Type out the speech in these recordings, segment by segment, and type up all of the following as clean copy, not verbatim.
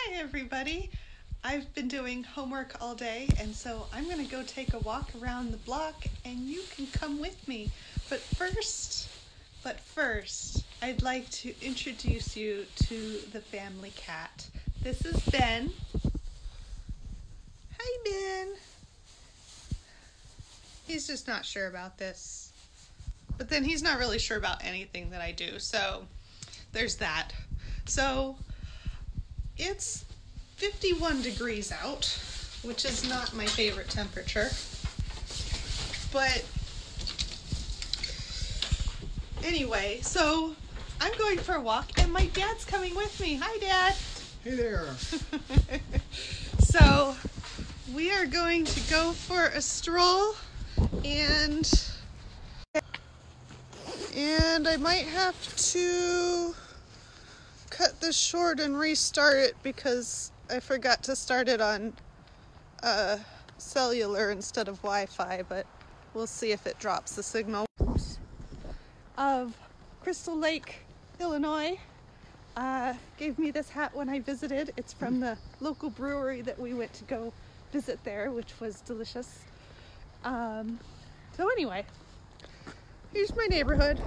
Hi everybody. I've been doing homework all day, and so I'm going to go take a walk around the block and you can come with me. But first, I'd like to introduce you to the family cat. This is Ben. Hi Ben. He's just not sure about this. But then he's not really sure about anything that I do, so there's that. So it's 51 degrees out, which is not my favorite temperature. But anyway, so I'm going for a walk and my dad's coming with me. Hi, Dad. Hey there. So we are going to go for a stroll, and I might have to cut this short and restart it because I forgot to start it on cellular instead of Wi-Fi, but we'll see if it drops the signal. Of Crystal Lake, Illinois, gave me this hat when I visited. It's from the local brewery that we went to go visit there, which was delicious. So anyway, here's my neighborhood.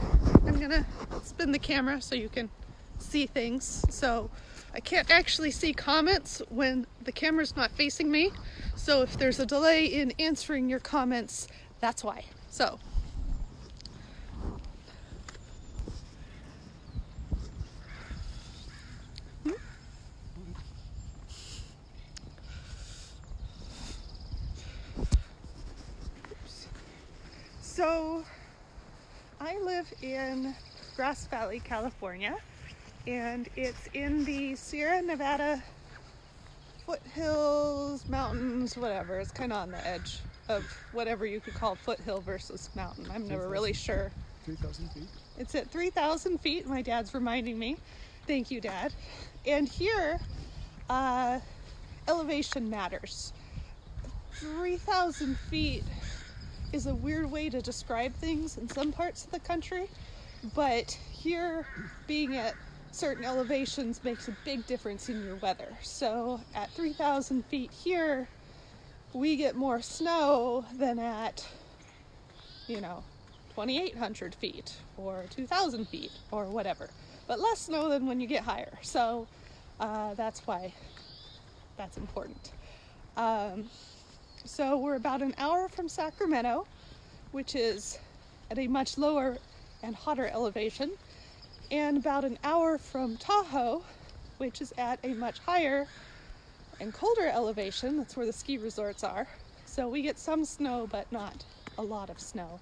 I'm gonna spin the camera so you can see things. So I can't actually see comments when the camera's not facing me. So if there's a delay in answering your comments, that's why. So So I live in Grass Valley, California, and it's in the Sierra Nevada foothills, mountains, whatever. It's kind of on the edge of whatever you could call foothill versus mountain. I'm never really sure. 3,000 feet? It's at 3,000 feet. My dad's reminding me. Thank you, Dad. And here, elevation matters. 3,000 feet is a weird way to describe things in some parts of the country, but here, being at certain elevations makes a big difference in your weather. So at 3,000 feet here, we get more snow than at, 2,800 feet or 2,000 feet or whatever, but less snow than when you get higher. So that's why that's important. So we're about an hour from Sacramento, which is at a much lower and hotter elevation, and about an hour from Tahoe, which is at a much higher and colder elevation. That's where the ski resorts are. So we get some snow, but not a lot of snow.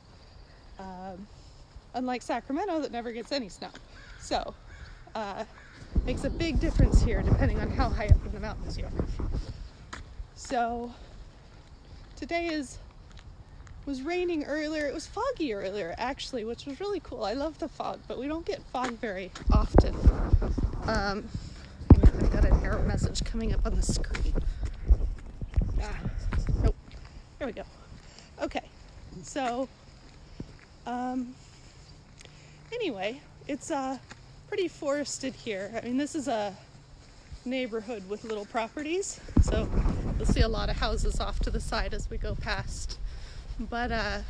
Unlike Sacramento, that never gets any snow. So makes a big difference here depending on how high up in the mountains you are. So today was raining earlier. It was foggy earlier, actually, which was really cool. I love the fog, but we don't get fog very often. I've got an error message coming up on the screen. Nope. There we go. Okay. So, anyway, it's pretty forested here. I mean, this is a neighborhood with little properties, so you'll see a lot of houses off to the side as we go past. But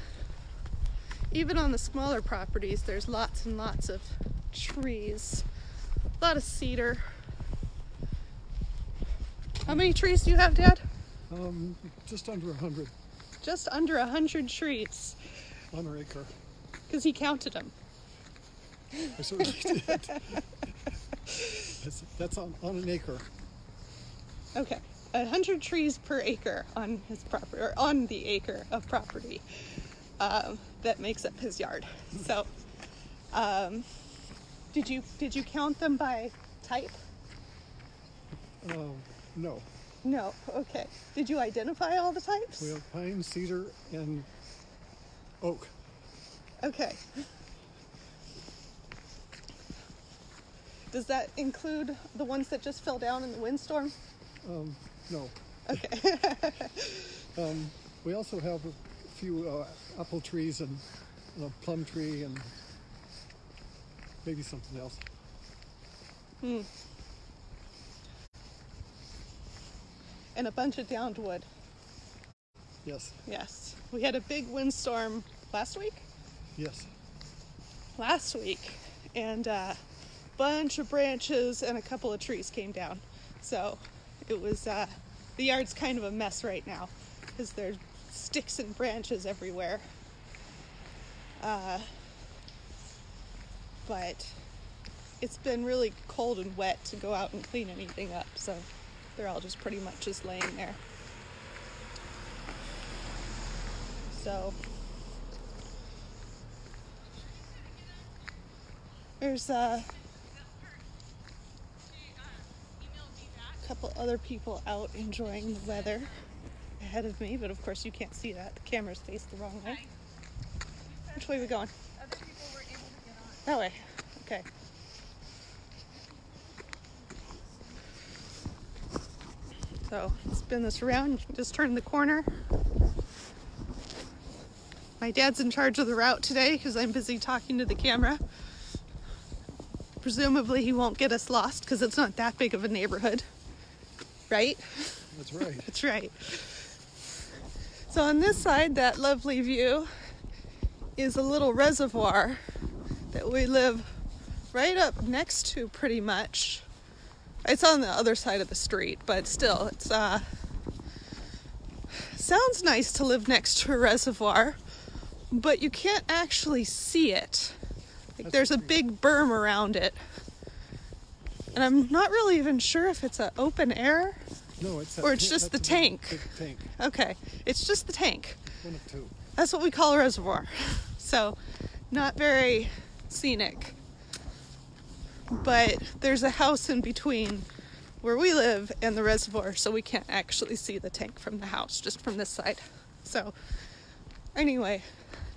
even on the smaller properties, there's lots and lots of trees, a lot of cedar. How many trees do you have, Dad? Just under 100. Just under 100 trees. On an acre. Because he counted them. I certainly did. That's on an acre. Okay, 100 trees per acre on his property, or on the acre of property that makes up his yard. So, did you count them by type? No. No. Okay. Did you identify all the types? We have pine, cedar, and oak. Okay. Does that include the ones that just fell down in the windstorm? No. Okay. We also have a few apple trees and a plum tree and maybe something else. and a bunch of downed wood. Yes. Yes. We had a big windstorm last week? Yes. Last week. And a bunch of branches and a couple of trees came down. So it was, the yard's kind of a mess right now because there's sticks and branches everywhere. But it's been really cold and wet to go out and clean anything up, so they're all just pretty much just laying there. So there's a couple other people out enjoying the weather ahead of me, but of course you can't see that. The camera's faced the wrong way. Which way are we going? Other people were able to get on. That way. Okay. So spin this around, just turn the corner. My dad's in charge of the route today because I'm busy talking to the camera. Presumably he won't get us lost because it's not that big of a neighborhood, right? That's right. That's right. So on this side, that lovely view is a little reservoir that we live right up next to pretty much. It's on the other side of the street, but still, it's sounds nice to live next to a reservoir, but you can't actually see it. Like there's a big berm around it. And I'm not really even sure if it's an open air No, it's or it's just the tank. Big tank. Okay, it's just the tank. One of two. That's what we call a reservoir. So, not very scenic. But there's a house in between where we live and the reservoir, so we can't actually see the tank from the house, just from this side. So, anyway,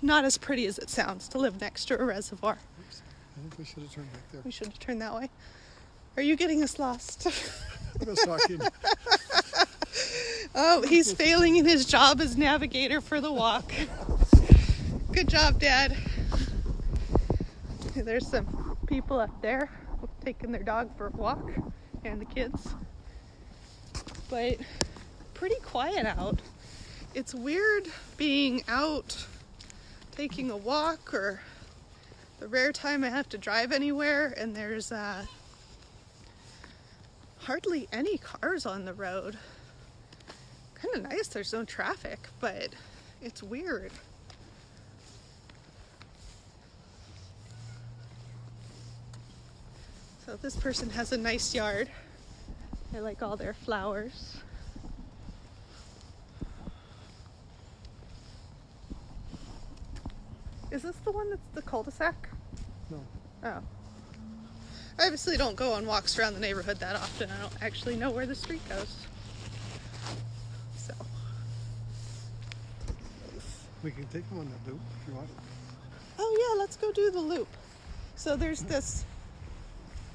not as pretty as it sounds to live next to a reservoir. Oops. I think we should have turned back there. We should have turned that way. Are you getting us lost? I was talking. Oh, he's failing in his job as navigator for the walk. Good job, Dad. There's some people up there taking their dog for a walk, and the kids. But pretty quiet out. It's weird being out taking a walk, or the rare time I have to drive anywhere, and there's hardly any cars on the road. Kind of nice there's no traffic, but it's weird. So this person has a nice yard. I like all their flowers. Is this the one that's the cul-de-sac? No. Oh. I obviously don't go on walks around the neighborhood that often. I don't actually know where the street goes. So. We can take them on that loop if you want. Oh yeah, let's go do the loop. So there's this,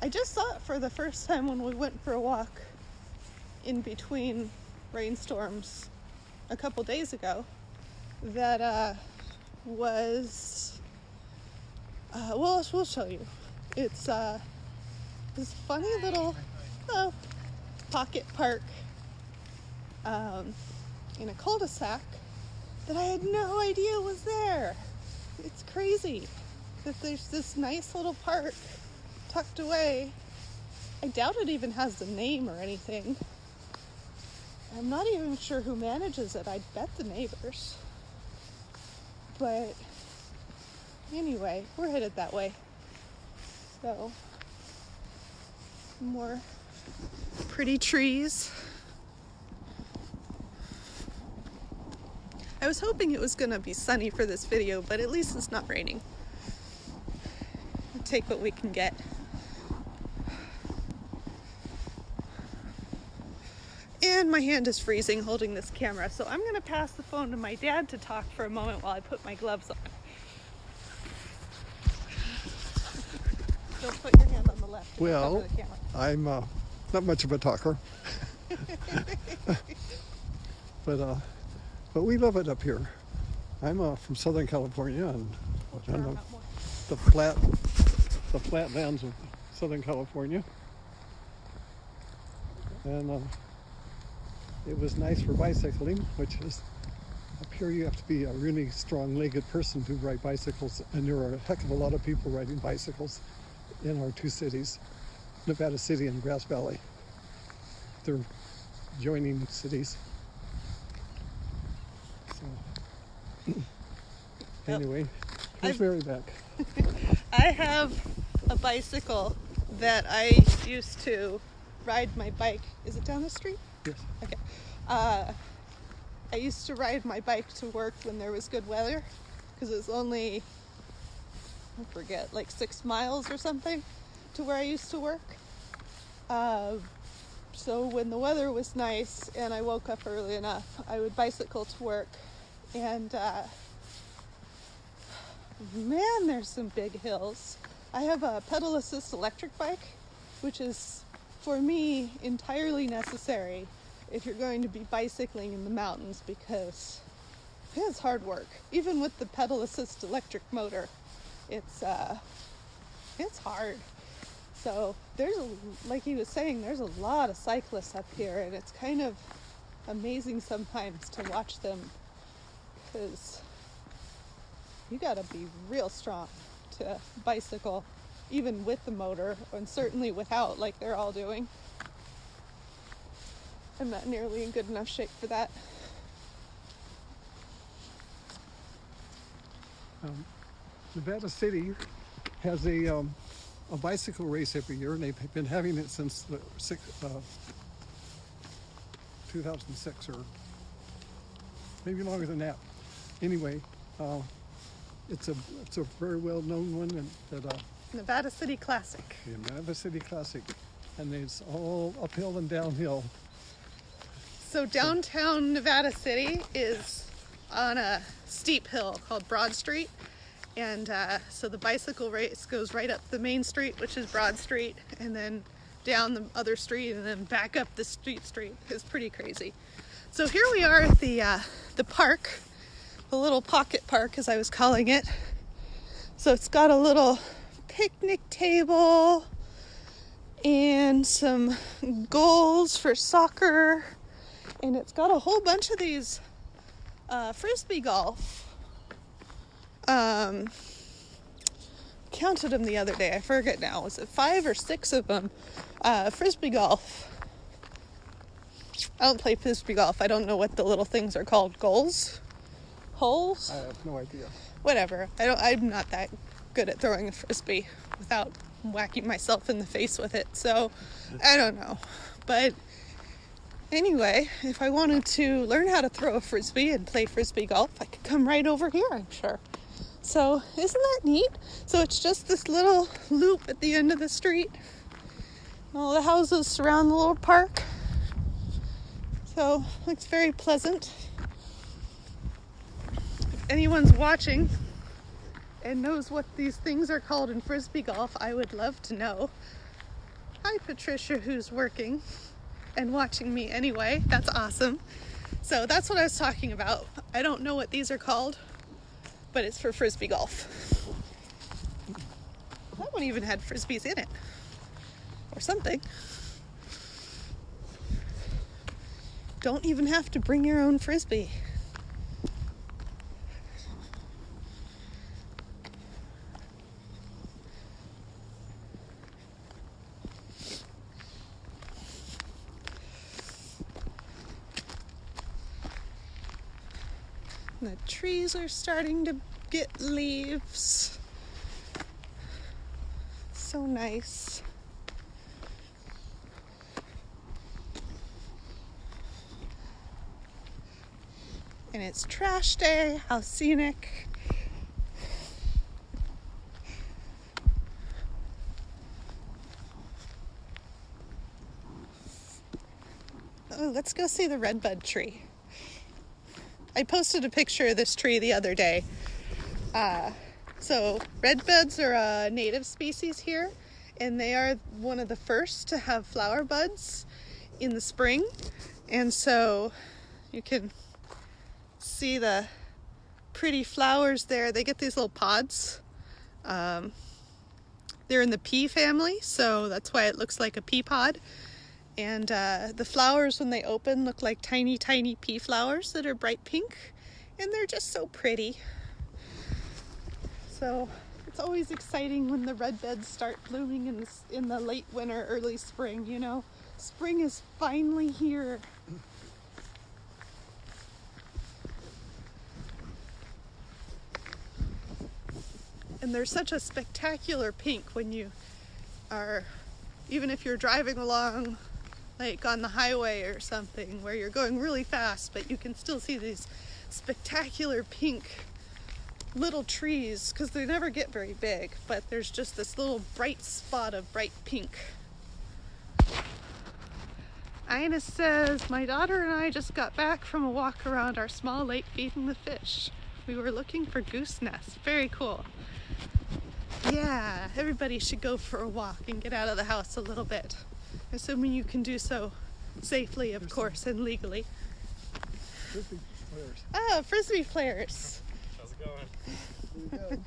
I just saw it for the first time when we went for a walk in between rainstorms a couple days ago. That was, well, we'll show you. It's this funny little pocket park in a cul-de-sac that I had no idea was there. It's crazy that there's this nice little park tucked away. I doubt it even has a name or anything. I'm not even sure who manages it. I'd bet the neighbors. But anyway, we're headed that way. So, more pretty trees. I was hoping it was gonna be sunny for this video, but at least it's not raining. We'll take what we can get. And my hand is freezing holding this camera, so I'm gonna pass the phone to my dad to talk for a moment while I put my gloves on. So put your hand on the left. Well, cover the camera. I'm not much of a talker. But we love it up here. I'm from Southern California, and on the flat lands of Southern California. And it was nice for bicycling, which is up here you have to be a really strong-legged person to ride bicycles, and there are a heck of a lot of people riding bicycles in our two cities, Nevada City and Grass Valley. They're joining cities. So anyway, here's Mary back. I have a bicycle that I used to ride my bike. Is it down the street? Yes. Okay. I used to ride my bike to work when there was good weather, because it was only, I forget, like 6 miles or something to where I used to work. So when the weather was nice and I woke up early enough, I would bicycle to work. And man, there's some big hills. I have a pedal assist electric bike, which is, for me, entirely necessary if you're going to be bicycling in the mountains, because it's hard work. Even with the pedal assist electric motor, it's hard. So like he was saying, there's a lot of cyclists up here, and it's kind of amazing sometimes to watch them, because you gotta be real strong to bicycle, even with the motor, and certainly without, like they're all doing. I'm not nearly in good enough shape for that. Nevada City has a bicycle race every year, and they've been having it since 2006, or maybe longer than that. Anyway, it's a very well known one, and that Nevada City Classic. the Nevada City Classic, and it's all uphill and downhill. So downtown Nevada City is on a steep hill called Broad Street, and so the bicycle race goes right up the main street, which is Broad Street, and then down the other street, and then back up the street. It's pretty crazy. So here we are at the park, the little pocket park, as I was calling it. So it's got a little picnic table and some goals for soccer, and it's got a whole bunch of these frisbee golf. Counted them the other day. I forget now. Was it 5 or 6 of them? Frisbee golf. I don't play frisbee golf. I don't know what the little things are called. Goals? Holes? I have no idea. Whatever. I'm not that good at throwing a frisbee without whacking myself in the face with it. So I don't know. But anyway, if I wanted to learn how to throw a frisbee and play frisbee golf, I could come right over here, I'm sure. So isn't that neat? So it's just this little loop at the end of the street. All the houses surround the little park. So it's very pleasant. If anyone's watching and knows what these things are called in frisbee golf, I would love to know. Hi, Patricia, who's working and watching me anyway. That's awesome. So that's what I was talking about. I don't know what these are called, but it's for frisbee golf. That one even had frisbees in it, or something. Don't even have to bring your own frisbee. The trees are starting to get leaves. So nice. And it's trash day. How scenic. Oh, let's go see the redbud tree. I posted a picture of this tree the other day. So redbuds are a native species here, and they are one of the first to have flower buds in the spring. And so you can see the pretty flowers there. They get these little pods. They're in the pea family, so that's why it looks like a pea pod. And the flowers, when they open, look like tiny, tiny pea flowers that are bright pink. And they're just so pretty. So it's always exciting when the red beds start blooming in the late winter, early spring, you know. Spring is finally here. And they're such a spectacular pink when you are, even if you're driving along, like on the highway or something, where you're going really fast, but you can still see these spectacular pink little trees, because they never get very big, but there's just this little bright spot of bright pink. Ina says, my daughter and I just got back from a walk around our small lake feeding the fish. We were looking for goose nests. Very cool. Yeah, everybody should go for a walk and get out of the house a little bit. Assuming you can do so safely, of course, and legally. Frisbee players. Oh, Frisbee players. How's it going? Pretty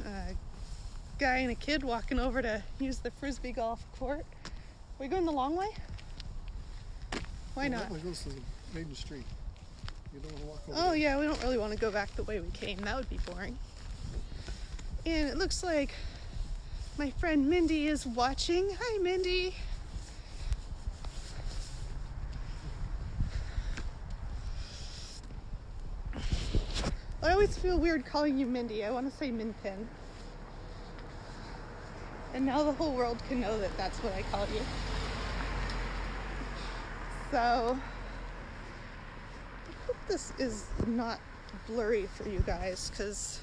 good. Guy and a kid walking over to use the Frisbee golf court. Are we going the long way? Why not? That goes to the main street. You don't want to walk over Oh there. yeah, we don't really want to go back the way we came. That would be boring. And it looks like my friend Mindy is watching. Hi, Mindy. I always feel weird calling you Mindy. I want to say Min Pin. And now the whole world can know that that's what I call you. So, I hope this is not blurry for you guys, because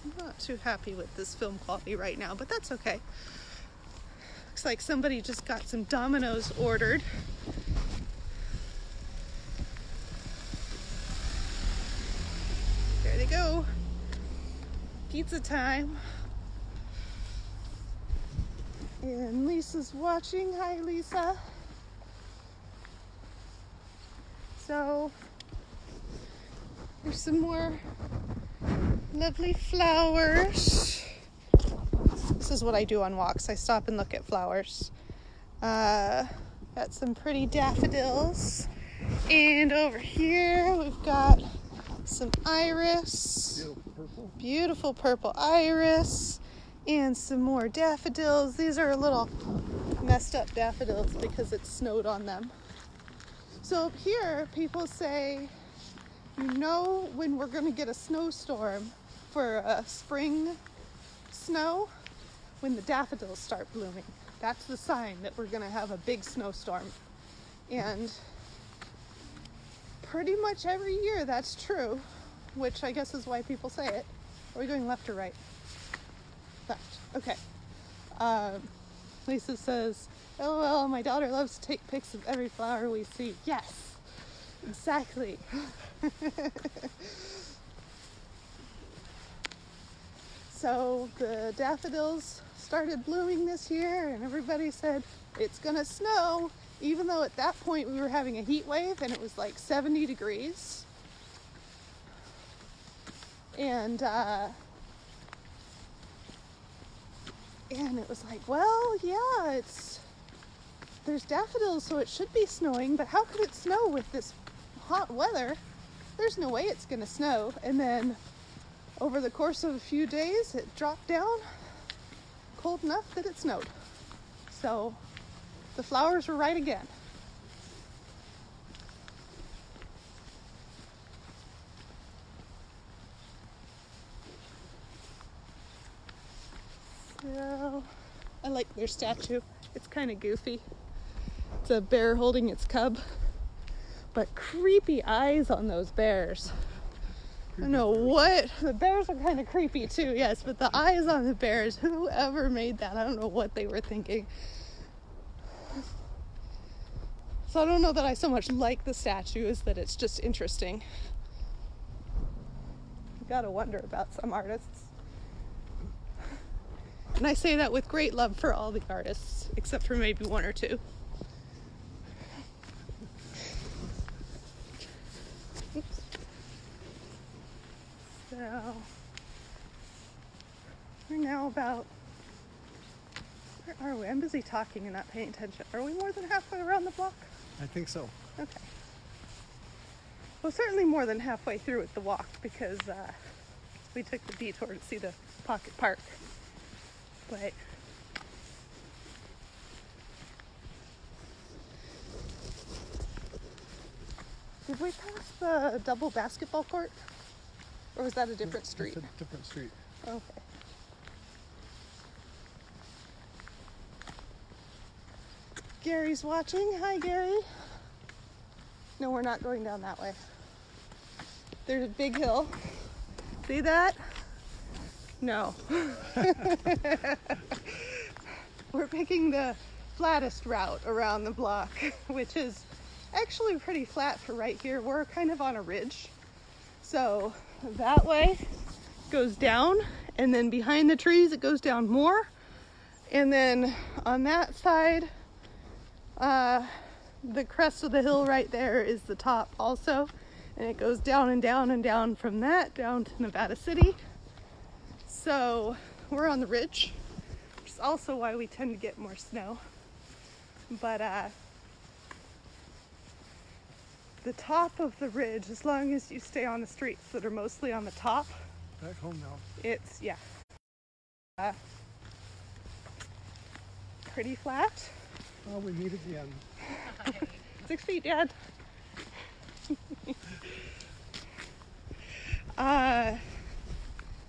I'm not too happy with this film quality right now, but that's okay. Looks like somebody just got some Domino's ordered. There they go. Pizza time. And Lisa's watching. Hi, Lisa. So, there's some more lovely flowers. This is what I do on walks. I stop and look at flowers. Got some pretty daffodils. And over here we've got some iris. Beautiful purple. Beautiful purple iris. And some more daffodils. These are a little messed up daffodils because it snowed on them. So up here, people say, you know when we're going to get a snowstorm for a spring snow? When the daffodils start blooming. That's the sign that we're going to have a big snowstorm. And pretty much every year that's true, which I guess is why people say it. Are we going left or right? Left. Okay. Lisa says, LOL, my daughter loves to take pics of every flower we see. Yes, exactly. So the daffodils started blooming this year, and everybody said it's gonna snow, even though at that point we were having a heat wave and it was like 70 degrees. And it was like, well, yeah, there's daffodils, so it should be snowing, but how could it snow with this hot weather? There's no way it's gonna snow. And then over the course of a few days, it dropped down cold enough that it snowed. So the flowers were right again. So, I like their statue. It's kind of goofy. It's a bear holding its cub. But creepy eyes on those bears. I don't know what. The bears are kind of creepy too, yes. But the eyes on the bears, whoever made that, I don't know what they were thinking. So I don't know that I so much like the statue as that it's just interesting. You gotta wonder about some artists. And I say that with great love for all the artists, except for maybe one or two. Oops. So, we're now about are we? I'm busy talking and not paying attention. Are we more than halfway around the block? I think so. Okay. Well, certainly more than halfway through with the walk because we took the detour to see the pocket park. But did we pass the double basketball court? Or was that a different street? It's a different street. Okay. Gary's watching. Hi, Gary. No, we're not going down that way. There's a big hill. See that? No. We're picking the flattest route around the block, which is actually pretty flat for right here. We're kind of on a ridge. So that way goes down, and then behind the trees it goes down more. And then on that side, the crest of the hill right there is the top also, and it goes down and down and down from that down to Nevada City. So we're on the ridge, which is also why we tend to get more snow. But the top of the ridge, as long as you stay on the streets that are mostly on the top, Back home now. it's pretty flat. Oh, we meet again. 6 feet, Dad.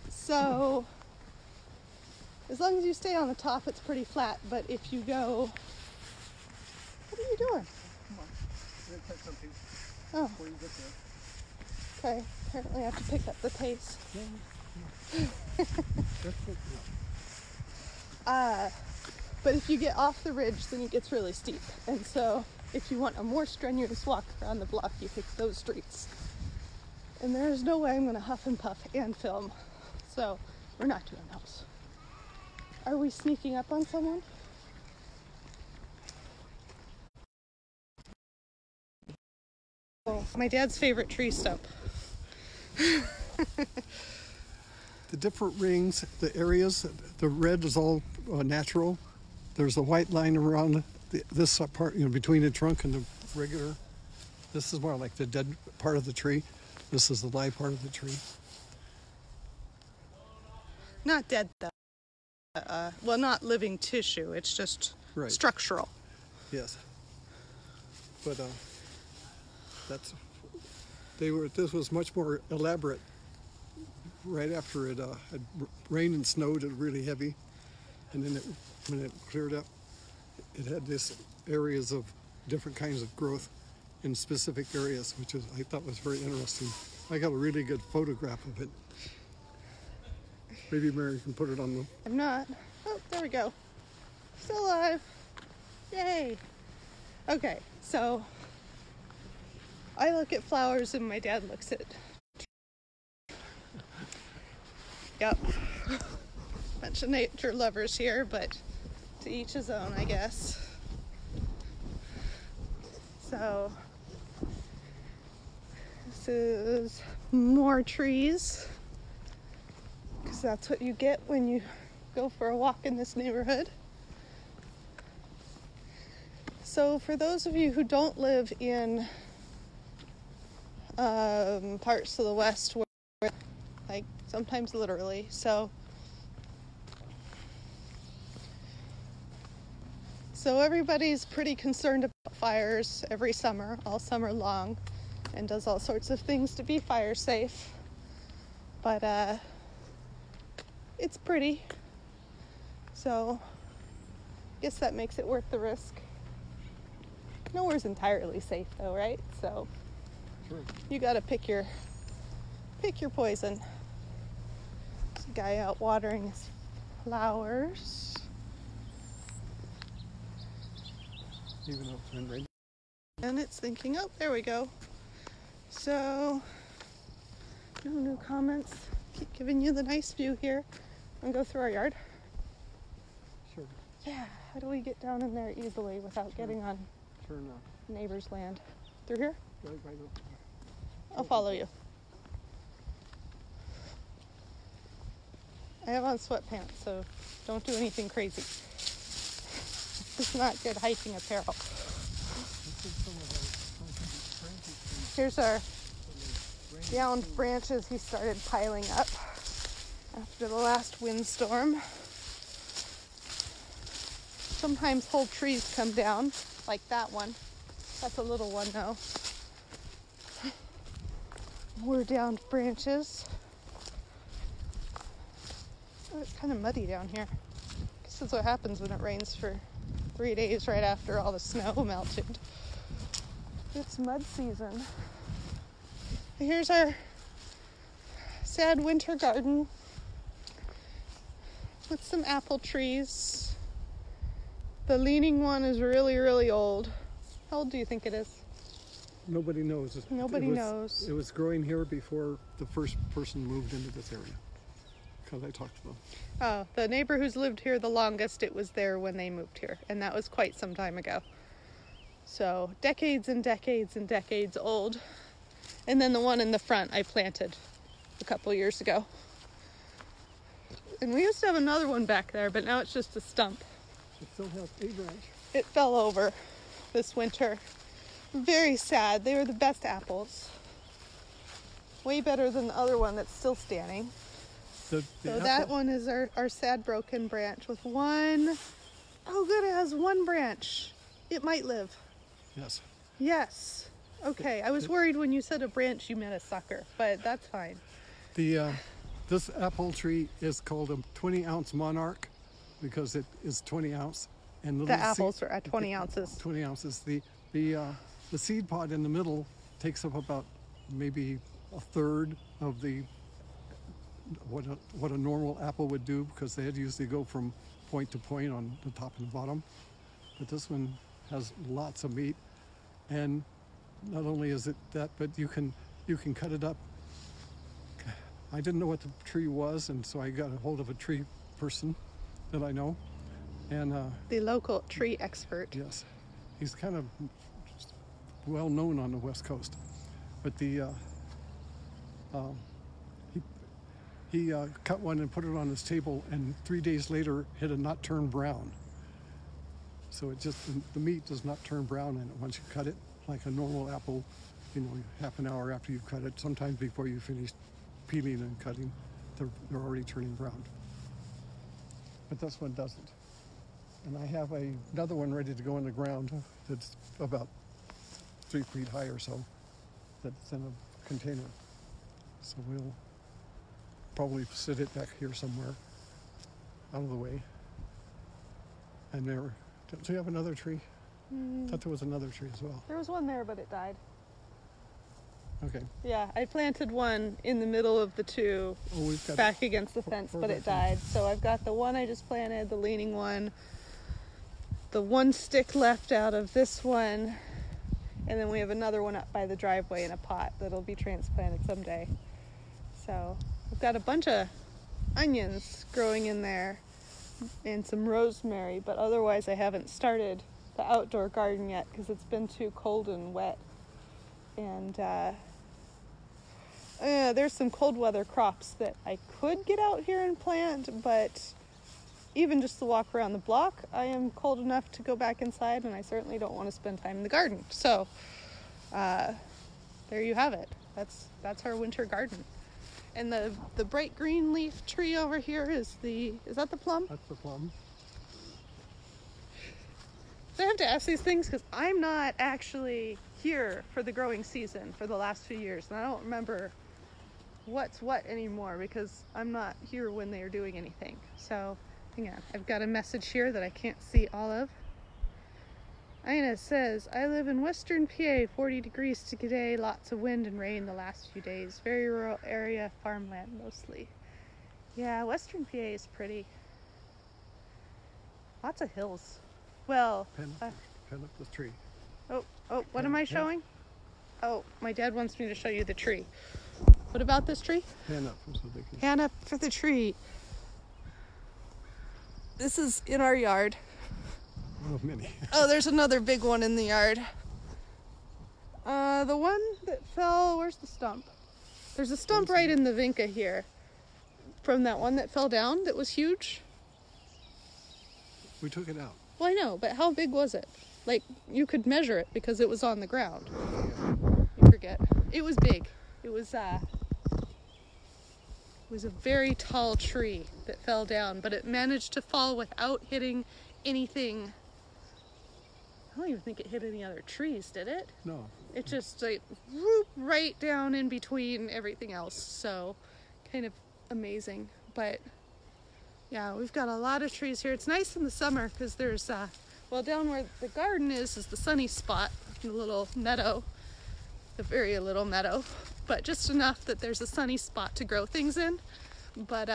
So as long as you stay on the top, it's pretty flat. But if you go, what are you doing? Come on. We're gonna try something Oh, before you get okay. Apparently, I have to pick up the pace. there. That's good. But if you get off the ridge, then it gets really steep. And so if you want a more strenuous walk around the block, you pick those streets. And there's no way I'm going to huff and puff and film. So we're not doing those. Are we sneaking up on someone? Oh, my dad's favorite tree stump. The different rings, the areas, the red is all natural. There's a white line around this part, between the trunk and the regular. This is more like the dead part of the tree. This is the live part of the tree. Not dead though. Well, not living tissue. It's just Right. structural. Yes. But this was much more elaborate right after it had rained and snowed it really heavy, and then when it cleared up, it had this areas of different kinds of growth in specific areas, which I thought was very interesting. I got a really good photograph of it. Maybe Mary can put it on the. I'm not. Oh, there we go. Still alive. Yay. Okay, so I look at flowers and my dad looks at. Yep. Bunch of nature lovers here, but to each his own, I guess. So this is more trees, because that's what you get when you go for a walk in this neighborhood. So for those of you who don't live in parts of the West where, like, sometimes literally, so everybody's pretty concerned about fires every summer, all summer long, and does all sorts of things to be fire safe. But it's pretty, so I guess that makes it worth the risk. Nowhere's entirely safe though, right? So Sure. you gotta pick your poison. There's a guy out watering his flowers. Even though it's been raining. And it's thinking, oh, there we go. So, no new comments. Keep giving you the nice view here. And go through our yard. Sure. Yeah, how do we get down in there easily without getting on Sure enough. neighbor's land? Through here? Right up. I'll follow you. I have on sweatpants, so don't do anything crazy. This is not good hiking apparel. Here's our downed branches he started piling up after the last windstorm. Sometimes whole trees come down, like that one. That's a little one though. More downed branches. Oh, it's kind of muddy down here. Guess that's what happens when it rains for 3 days right after all the snow melted. It's mud season. Here's our sad winter garden with some apple trees. The leaning one is really, really old. How old do you think it is? Nobody knows. Nobody knows. It was growing here before the first person moved into this area, because I talked to them. Oh, the neighbor who's lived here the longest, it was there when they moved here, and that was quite some time ago. So decades and decades and decades old. And then the one in the front I planted a couple years ago. And we used to have another one back there, but now it's just a stump. It still has a branch. It fell over this winter. Very sad. They were the best apples. Way better than the other one that's still standing. So that one is our sad broken branch with one. Oh good, it has one branch. It might live. Yes. Yes. Okay, I was worried when you said a branch you meant a sucker, but that's fine. This apple tree is called a 20-ounce monarch because it is 20 ounce. And the apples are at 20 ounces. 20 ounces. The seed pod in the middle takes up about maybe a third of the what a normal apple would do, because they usually go from point to point on the top and the bottom. But this one has lots of meat, and not only is it that, but you can cut it up. I didn't know what the tree was, and so I got a hold of a tree person that I know, and the local tree expert. Yes, he's kind of well known on the West Coast, but he cut one and put it on his table, and 3 days later it had not turned brown. So it just, the meat does not turn brown in it once you cut it, like a normal apple, half an hour after you cut it, sometimes before you finish peeling and cutting, they're already turning brown. But this one doesn't. And I have another one ready to go in the ground that's about 3 feet high or so, that's in a container. So we'll probably sit it back here somewhere out of the way. And do you have another tree? I thought there was another tree as well. There was one there, but it died. Okay. Yeah, I planted one in the middle of the two, back against the fence, but it died. So I've got the one I just planted, the leaning one, the one stick left out of this one, and then we have another one up by the driveway in a pot that'll be transplanted someday. So I've got a bunch of onions growing in there and some rosemary, but otherwise I haven't started the outdoor garden yet because it's been too cold and wet. And there's some cold weather crops that I could get out here and plant, but even just to walk around the block, I am cold enough to go back inside, and I certainly don't want to spend time in the garden. So there you have it. That's our winter garden. And the bright green leaf tree over here is that the plum? That's the plum. So I have to ask these things because I'm not actually here for the growing season for the last few years, and I don't remember what's what anymore because I'm not here when they are doing anything. So hang on, I've got a message here that I can't see all of. Ina says, I live in Western PA, 40 degrees today, lots of wind and rain the last few days. Very rural area, farmland mostly. Yeah, Western PA is pretty. Lots of hills. Well, Pen up this tree. Oh, what am I showing? Oh, my dad wants me to show you the tree. What about this tree? Pan up so they can... Pan up for the tree. This is in our yard. One of many. Oh, there's another big one in the yard. The one that fell, where's the stump? There's a stump right in the vinca here from that one that fell down that was huge. We took it out. Well, I know, but how big was it? Like, you could measure it because it was on the ground. You forget. It was big. It was a very tall tree that fell down, but it managed to fall without hitting anything. I don't even think it hit any other trees, did it? No. It just like whoop, right down in between everything else. So kind of amazing. But yeah, we've got a lot of trees here. It's nice in the summer because there's well, down where the garden is the sunny spot, the little meadow, the very little meadow, but just enough that there's a sunny spot to grow things in. But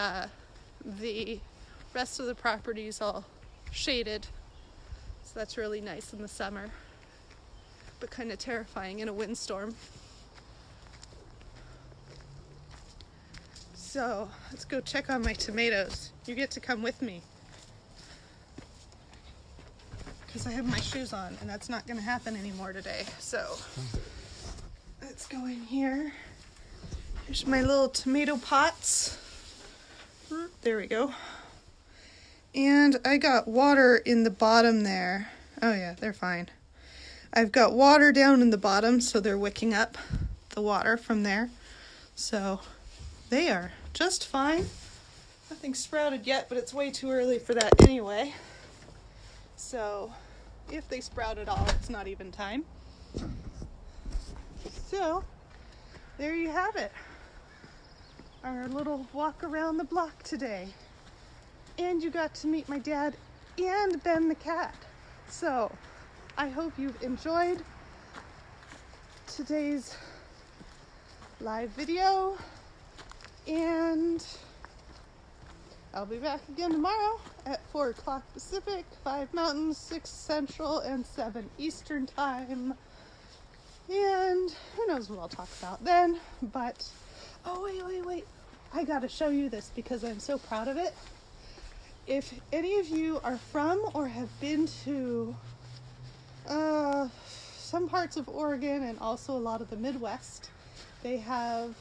the rest of the property is all shaded, so that's really nice in the summer, but kind of terrifying in a windstorm. So let's go check on my tomatoes. You get to come with me because I have my shoes on and that's not going to happen anymore today. So let's go in here. Here's my little tomato pots. There we go. And I got water in the bottom there. Oh yeah, they're fine. I've got water down in the bottom, so they're wicking up the water from there. So they are just fine. Nothing sprouted yet, but it's way too early for that anyway. So if they sprout at all, it's not even time. So there you have it. Our little walk around the block today. And you got to meet my dad and Ben the cat. So I hope you've enjoyed today's live video, and I'll be back again tomorrow at 4 o'clock Pacific, 5 Mountain, 6 Central, and 7 Eastern time. And who knows what I'll talk about then, but oh wait, I gotta show you this because I'm so proud of it. If any of you are from or have been to some parts of Oregon and also a lot of the Midwest, they have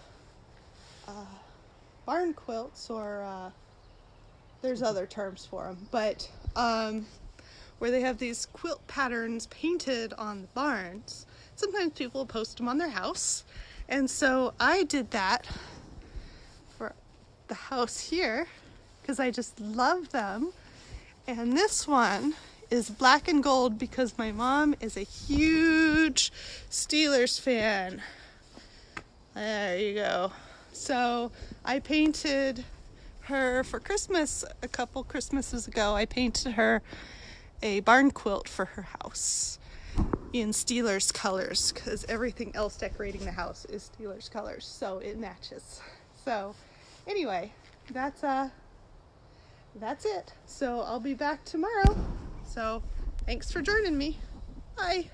barn quilts, or there's other terms for them, but where they have these quilt patterns painted on the barns. Sometimes people post them on their house, and so I did that for the house here because I just love them. And this one is black and gold because my mom is a huge Steelers fan. There you go. So I painted her for Christmas a couple Christmases ago. I painted her a barn quilt for her house in Steelers colors because everything else decorating the house is Steelers colors, so it matches. So anyway, that's it. So I'll be back tomorrow. So thanks for joining me. Bye.